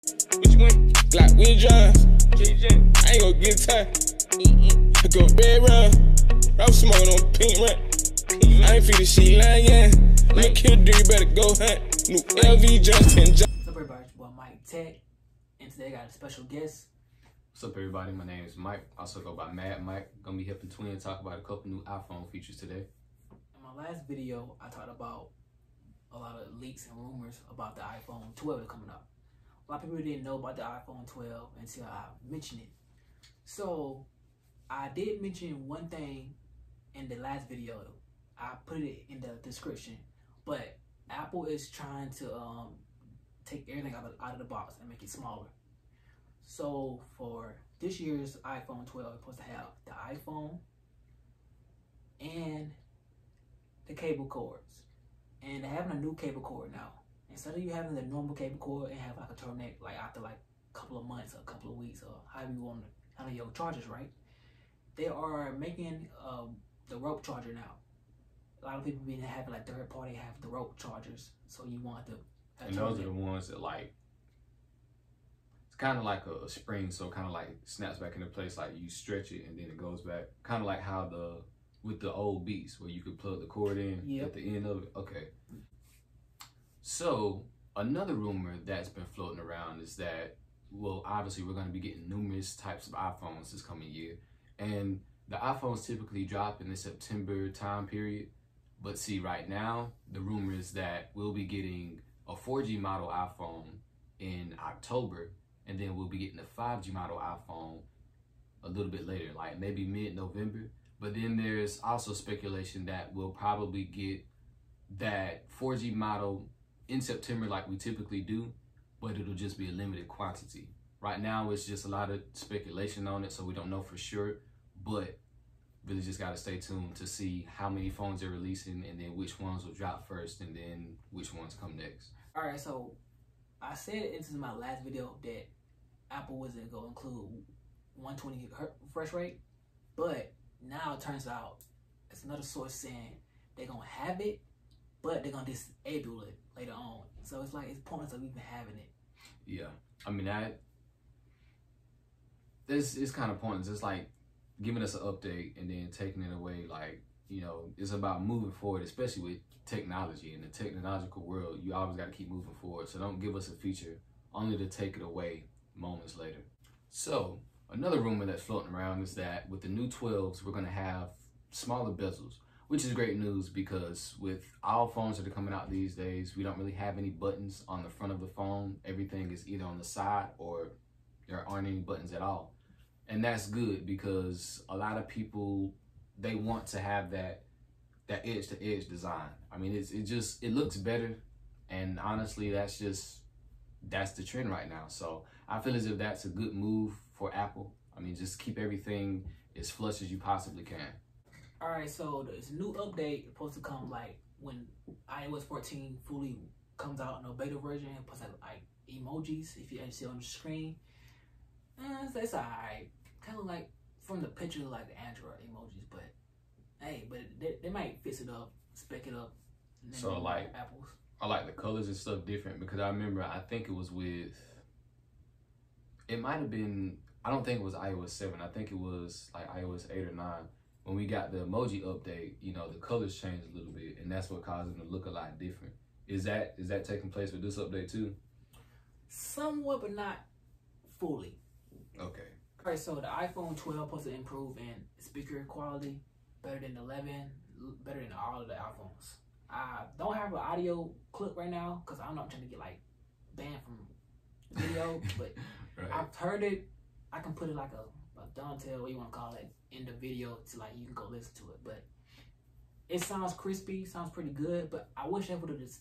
What you want? Glock, we ain't drive. I ain't gon' get tired. I go red run. I'm smoking on pink run. I ain't feel the shit lying, yeah. Look here, dude, you better go hunt. New LV Justin. What's up, everybody? It's your boy Mike Tech, and today I got a special guest. What's up, everybody? My name is Mike. I also go by Mad Mike. Gonna be helping Twin talk about a couple new iPhone features today. In my last video, I talked about a lot of leaks and rumors about the iPhone 12 coming out. A lot of people didn't know about the iPhone 12 until I mentioned it. So I did mention one thing in the last video. I put it in the description, but Apple is trying to take everything out of the box and make it smaller. So for this year's iPhone 12, it's supposed to have the iPhone and the cable cords. And they're having a new cable cord now. Instead of you having the normal cable cord and have like a turtleneck like after like a couple of months or a couple of weeks or however you want to handle your chargers, right? They are making the rope charger now. A lot of people been having like third party have the rope chargers, so you want the. And those are the ones that like, it's kind of like a spring, so kind of like snaps back into place, like you stretch it and then it goes back. Kind of like how with the old Beats where you could plug the cord in at the end of it. Okay. So another rumor that's been floating around is that, well, obviously we're going to be getting numerous types of iPhones this coming year, and the iPhones typically drop in the September time period. But see, right now, the rumor is that we'll be getting a 4G model iPhone in October, and then we'll be getting a 5G model iPhone a little bit later, like maybe mid-November. But then there's also speculation that we'll probably get that 4G model in September like we typically do, but it'll just be a limited quantity. Right now, it's just a lot of speculation on it, so we don't know for sure, but really just got to stay tuned to see how many phones they're releasing and then which ones will drop first and then which ones come next. All right, so I said in my last video that Apple wasn't going to include 120 refresh rate, but now it turns out it's another source saying they're going to have it, but they're going to disable it later on. So it's like it's pointless of even having it. Yeah, I mean, it's kind of pointless. It's like giving us an update and then taking it away. Like, you know, it's about moving forward, especially with technology. In the technological world, you always got to keep moving forward. So don't give us a feature only to take it away moments later. So another rumor that's floating around is that with the new 12s, we're going to have smaller bezels, which is great news because with all phones that are coming out these days, we don't really have any buttons on the front of the phone. Everything is either on the side or there aren't any buttons at all. And that's good because a lot of people, they want to have that edge-to-edge design. I mean, it looks better, and honestly, that's the trend right now. So I feel as if that's a good move for Apple. I mean, just keep everything as flush as you possibly can. All right, so there's a new update supposed to come like when iOS 14 fully comes out in a beta version. It puts like emojis if you see on the screen. It's alright. Kind of like from the picture like the Android emojis, but hey, but they might fix it up, spec it up. So like Apple's. I like the colors and stuff different because I remember I think it was it might have been, I don't think it was iOS 7. I think it was like iOS 8 or 9. When we got the emoji update, you know, the colors changed a little bit, and that's what caused them to look a lot different. Is that taking place with this update too? Somewhat, but not fully. Okay. All right, so the iPhone 12 supposed to improve in speaker quality, better than 11, better than all of the iPhones. I don't have an audio clip right now because I'm not trying to get like banned from video, but right. I've heard it. I can put it like a thumbnail, what you want to call it, in the video to like you can go listen to it. But it sounds crispy, sounds pretty good. But I wish they would have just,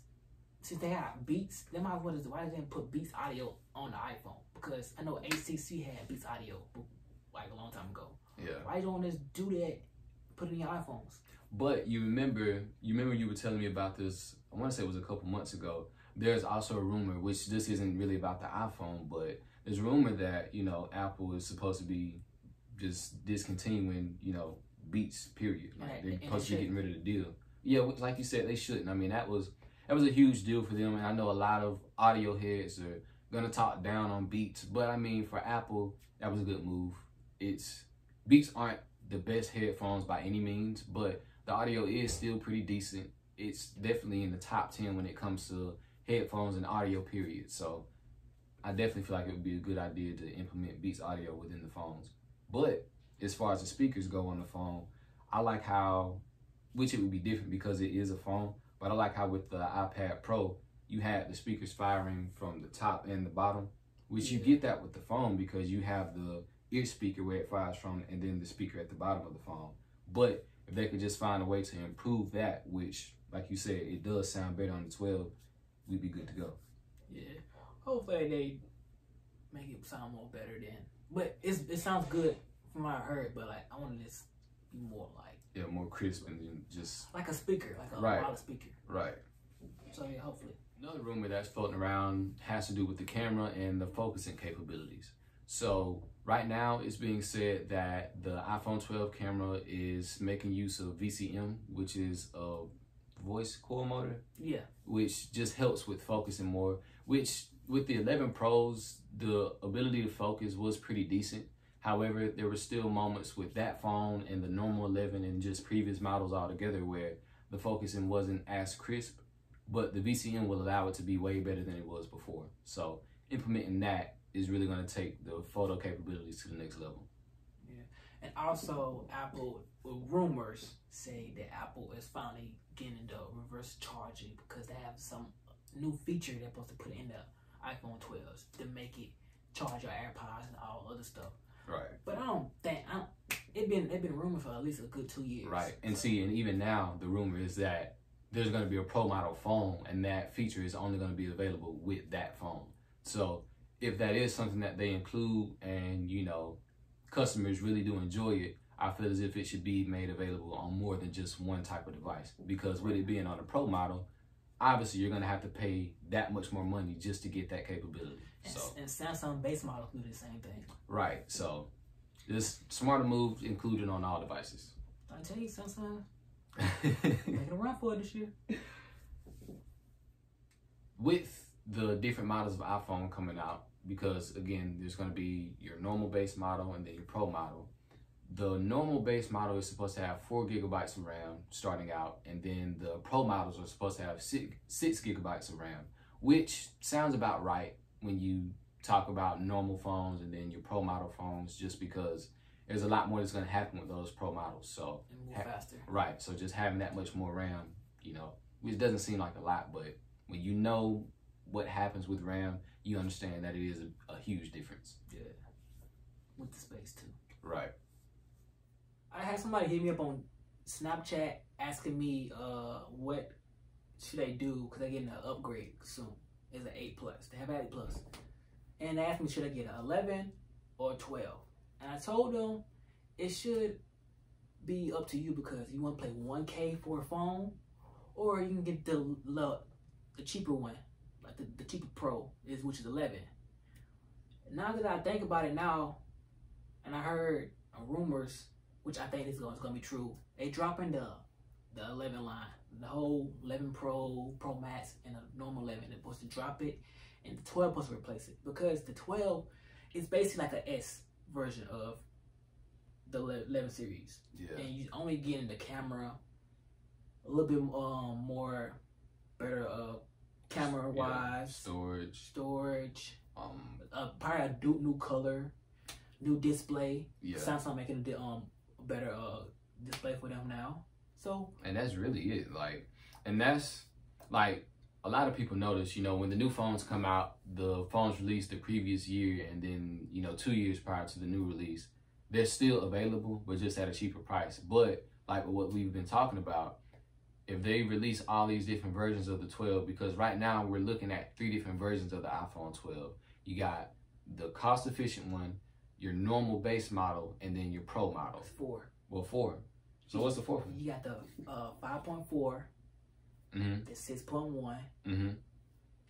since they have Beats, they might as well just, why didn't they put Beats audio on the iPhone? Because I know HTC had Beats audio like a long time ago. Yeah. Why don't they just do that? Put it in your iPhones. But you remember you were telling me about this. I want to say it was a couple months ago. There's also a rumor, which this isn't really about the iPhone, but there's a rumor that, you know, Apple is supposed to be just discontinuing, you know, Beats, period. Like they're supposed to be getting rid of the deal. Yeah, like you said, they shouldn't. I mean, that was a huge deal for them, and I know a lot of audio heads are gonna talk down on Beats, but I mean, for Apple, that was a good move. Beats aren't the best headphones by any means, but the audio is still pretty decent. It's definitely in the top 10 when it comes to headphones and audio, period. So I definitely feel like it would be a good idea to implement Beats audio within the phones. But as far as the speakers go on the phone, I like how, which it would be different because it is a phone, but I like how with the iPad Pro, you had the speakers firing from the top and the bottom, which you get that with the phone because you have the ear speaker where it fires from and then the speaker at the bottom of the phone. But if they could just find a way to improve that, which, like you said, it does sound better on the 12, we'd be good to go. Yeah. Hopefully they make it sound more better then. But it sounds good from what I heard, but like I wanted this to be more like... Yeah, more crisp and then just... like a speaker, like a loud speaker. Right. So yeah, hopefully. Another rumor that's floating around has to do with the camera and the focusing capabilities. So right now it's being said that the iPhone 12 camera is making use of VCM, which is a voice coil motor. Yeah. Which just helps with focusing more, which with the 11 Pros, the ability to focus was pretty decent. However, there were still moments with that phone and the normal 11 and just previous models altogether where the focusing wasn't as crisp, but the VCM will allow it to be way better than it was before. So implementing that is really going to take the photo capabilities to the next level. Yeah, and also Apple, rumors say that Apple is finally getting into reverse charging because they have some new feature they're supposed to put in the iPhone 12s to make it charge your AirPods and all other stuff. Right. But I don't think it's been rumored for at least a good 2 years. Right. And see, and even now the rumor is that there's going to be a Pro model phone, and that feature is only going to be available with that phone. So if that is something that they include and, you know, customers really do enjoy it, I feel as if it should be made available on more than just one type of device. Because with it being on a Pro model, obviously you're going to have to pay that much more money just to get that capability. And Samsung base models do the same thing. Right. So this smarter move included on all devices. I tell you, Samsung making a run for it this year. With the different models of iPhone coming out, because again, there's going to be your normal base model and then your Pro model. The normal base model is supposed to have 4 gigabytes of RAM starting out, and then the Pro models are supposed to have 6 gigabytes of RAM, which sounds about right when you talk about normal phones and then your Pro model phones, just because there's a lot more that's going to happen with those Pro models. So and move faster. Right. So just having that much more RAM, you know, which doesn't seem like a lot, but when you know what happens with RAM, you understand that it is a huge difference. Yeah. With the space too. Right. I had somebody hit me up on Snapchat asking me what should they do because they're getting an upgrade soon. It's an 8 Plus. They have an 8 Plus. And they asked me, should I get an 11 or 12? And I told them it should be up to you because you want to play 1K for a phone, or you can get the cheaper one, like the cheaper Pro, which is 11. Now that I think about it now, and I heard rumors, which I think is going to be true, they dropping the 11 line, the whole 11 Pro, Pro Max, and the normal 11. They're supposed to drop it, and the 12 supposed to replace it because the 12 is basically like an S version of the 11 series. Yeah. And you only getting the camera a little bit more better camera wise, storage, probably a new color, new display. Yeah. Samsung making a better display for them now. So, and that's really it. Like, and that's like a lot of people notice, you know, when the new phones come out, the phones released the previous year and then, you know, 2 years prior to the new release, they're still available, but just at a cheaper price. But like what we've been talking about, if they release all these different versions of the 12, because right now we're looking at 3 different versions of the iPhone 12. You got the cost efficient one, your normal base model, and then your Pro model. It's 4. Well, 4. So what's the 4th one? You got the 5.4. Mm-hmm. The 6.1. Mm-hmm.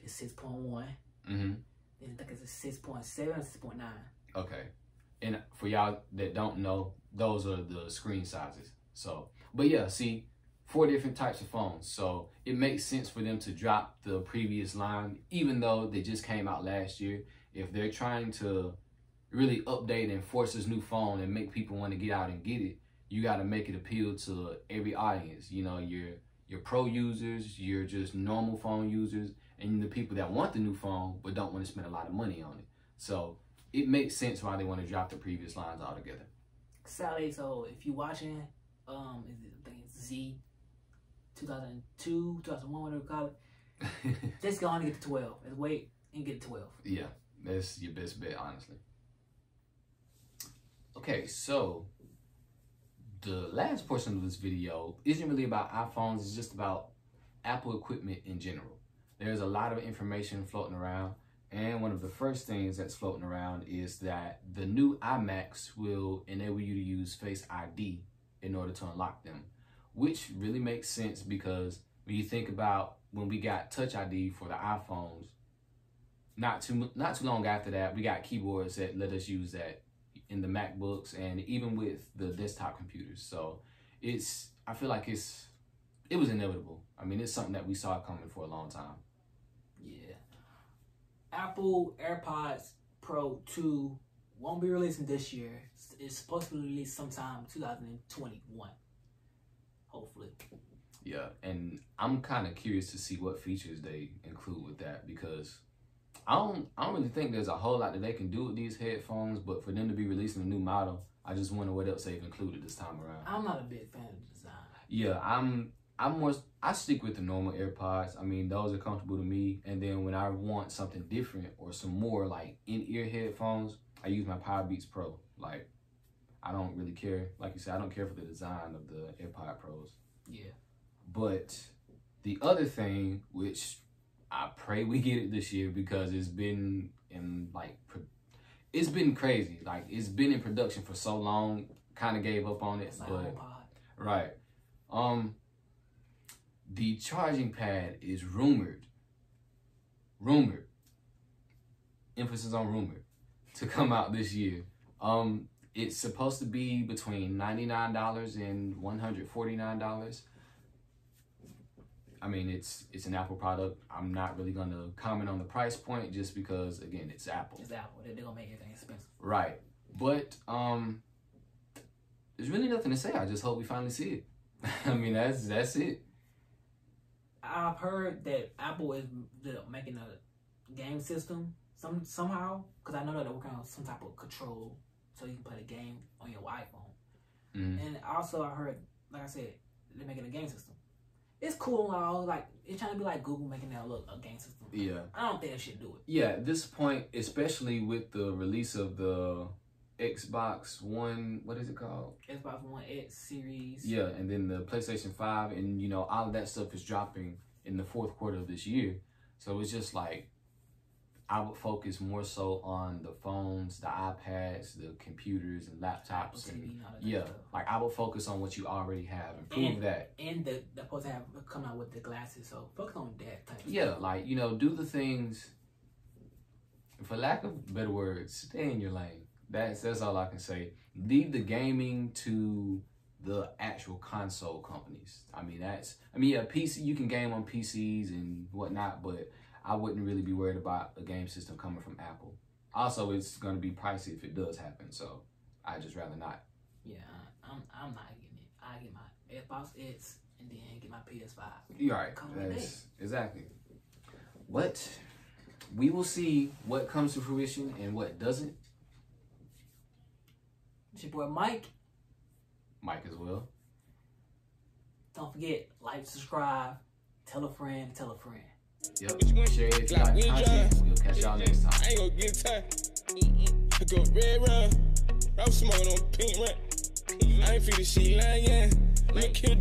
The 6.1. Mm-hmm. Then I think it's a 6.7 or 6.9. Okay. And for y'all that don't know, those are the screen sizes. So, but yeah, see, 4 different types of phones. So it makes sense for them to drop the previous line, even though they just came out last year. If they're trying to really update and force this new phone and make people want to get out and get it, you got to make it appeal to every audience. You know, your pro users, your just normal phone users, and the people that want the new phone but don't want to spend a lot of money on it. So it makes sense why they want to drop the previous lines altogether. Sally, so if you're watching, I think it's Z 2002, 2001, whatever you call it, just go on and get to 12. Let's wait and get to 12. Yeah, that's your best bet, honestly. Okay, so the last portion of this video isn't really about iPhones, it's just about Apple equipment in general. There's a lot of information floating around, and one of the first things that's floating around is that the new iMacs will enable you to use Face ID in order to unlock them, which really makes sense because when you think about when we got Touch ID for the iPhones, not too long after that, we got keyboards that let us use that in the MacBooks and even with the desktop computers. So I feel like it was inevitable. I mean, it's something that we saw coming for a long time. Yeah. Apple AirPods Pro 2 won't be releasing this year. It's supposed to be released sometime 2021. Hopefully. Yeah, and I'm kind of curious to see what features they include with that, because I don't really think there's a whole lot that they can do with these headphones, but for them to be releasing a new model, I just wonder what else they've included this time around. I'm not a big fan of the design. Yeah, I stick with the normal AirPods. I mean, those are comfortable to me. And then when I want something different or some more like in-ear headphones, I use my Powerbeats Pro. Like, I don't really care. Like you said, I don't care for the design of the AirPod Pros. Yeah. But the other thing, which I pray we get it this year, because it's been crazy. Like, it's been in production for so long, kind of gave up on it. It's like but right. The charging pad is rumored, emphasis on rumored, to come out this year. It's supposed to be between $99 and $149. I mean, it's an Apple product. I'm not really gonna comment on the price point just because, again, it's Apple. It's Apple. They're gonna make everything expensive. Right. But there's really nothing to say. I just hope we finally see it. I mean, that's it. I've heard that Apple is making a game system somehow, because I know that they're working on some type of control so you can play the game on your iPhone. And also I heard, like I said, they're making a game system. It's cool and all, like, it's trying to be like Google making that look a game system. Yeah. I don't think they should do it. Yeah, at this point, especially with the release of the Xbox One, what is it called? Xbox One X series. Yeah, and then the PlayStation 5, and you know, all of that stuff is dropping in the 4th quarter of this year. So it's just like, I would focus more so on the phones, the iPads, the computers and laptops. TV, and yeah, stuff. Like, I would focus on what you already have and prove that. And they're supposed to have come out with the glasses, so focus on that type of stuff. stuff. Like, you know, do the things, for lack of better words, stay in your lane. That's all I can say. Leave the gaming to the actual console companies. I mean, yeah, PC, you can game on PCs and whatnot, but I wouldn't really be worried about a game system coming from Apple. Also, it's going to be pricey if it does happen, so I'd just rather not. Yeah, I'm not getting it. I get my Xbox X and then get my PS5. You're right. Exactly. What we will see what comes to fruition and what doesn't. It's your boy Mike. Mike as well. Don't forget, like, subscribe, tell a friend, tell a friend. Yep. Share it if you like content. We'll catch y'all next time. I ain't gonna get tired. I go red run. I'm smoking on pink rent. I ain't feel the shit lying. Look here.